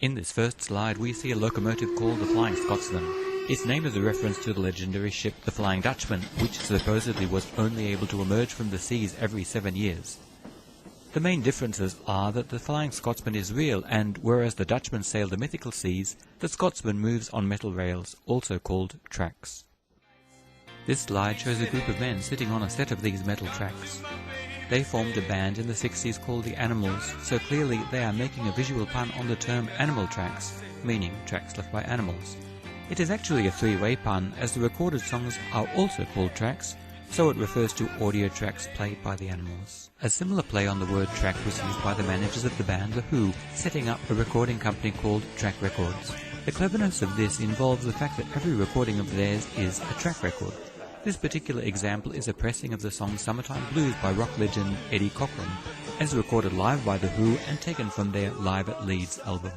In this first slide we see a locomotive called the Flying Scotsman. Its name is a reference to the legendary ship the Flying Dutchman, which supposedly was only able to emerge from the seas every 7 years. The main differences are that the Flying Scotsman is real, and whereas the Dutchman sailed the mythical seas, the Scotsman moves on metal rails, also called tracks. This slide shows a group of men sitting on a set of these metal tracks. They formed a band in the 60s called the Animals, so clearly they are making a visual pun on the term animal tracks, meaning tracks left by animals. It is actually a three-way pun, as the recorded songs are also called tracks, so it refers to audio tracks played by the Animals. A similar play on the word track was used by the managers of the band The Who, setting up a recording company called Track Records. The cleverness of this involves the fact that every recording of theirs is a track record. This particular example is a pressing of the song Summertime Blues by rock legend Eddie Cochran, as recorded live by The Who and taken from their Live at Leeds album.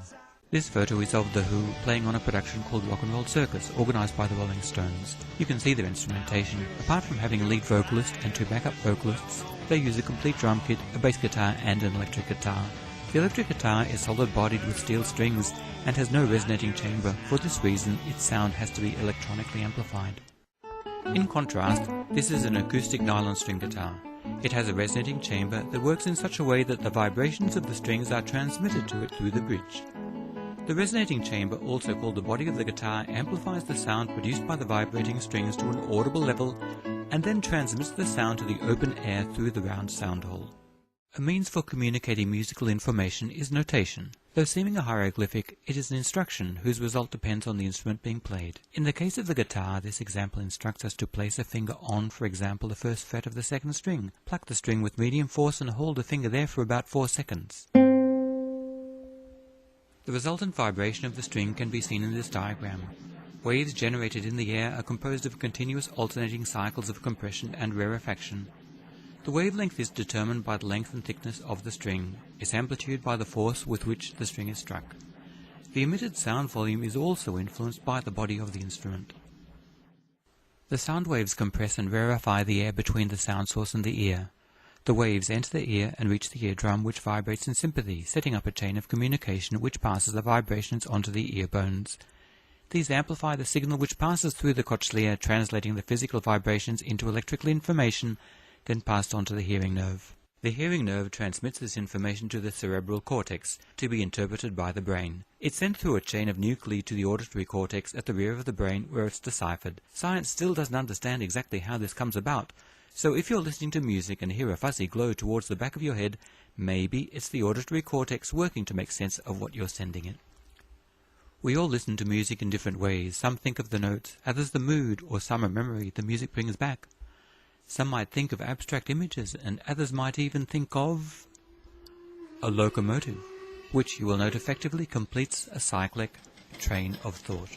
This photo is of The Who playing on a production called Rock and Roll Circus, organised by the Rolling Stones. You can see their instrumentation. Apart from having a lead vocalist and two backup vocalists, they use a complete drum kit, a bass guitar and an electric guitar. The electric guitar is solid-bodied with steel strings and has no resonating chamber. For this reason, its sound has to be electronically amplified. In contrast, this is an acoustic nylon string guitar. It has a resonating chamber that works in such a way that the vibrations of the strings are transmitted to it through the bridge. The resonating chamber, also called the body of the guitar, amplifies the sound produced by the vibrating strings to an audible level and then transmits the sound to the open air through the round sound hole. A means for communicating musical information is notation. Though seeming a hieroglyphic, it is an instruction whose result depends on the instrument being played. In the case of the guitar, this example instructs us to place a finger on, for example, the first fret of the second string, pluck the string with medium force and hold the finger there for about 4 seconds. The resultant vibration of the string can be seen in this diagram. Waves generated in the air are composed of continuous alternating cycles of compression and rarefaction. The wavelength is determined by the length and thickness of the string, its amplitude by the force with which the string is struck. The emitted sound volume is also influenced by the body of the instrument. The sound waves compress and rarefy the air between the sound source and the ear. The waves enter the ear and reach the eardrum, which vibrates in sympathy, setting up a chain of communication which passes the vibrations onto the ear bones. These amplify the signal which passes through the cochlea, translating the physical vibrations into electrical information, then passed on to the hearing nerve. The hearing nerve transmits this information to the cerebral cortex, to be interpreted by the brain. It's sent through a chain of nuclei to the auditory cortex at the rear of the brain, where it's deciphered. Science still doesn't understand exactly how this comes about, so if you're listening to music and hear a fuzzy glow towards the back of your head, maybe it's the auditory cortex working to make sense of what you're sending it. We all listen to music in different ways. Some think of the notes, others the mood or summer memory the music brings back. Some might think of abstract images, and others might even think of a locomotive, which you will note effectively completes a cyclic train of thought.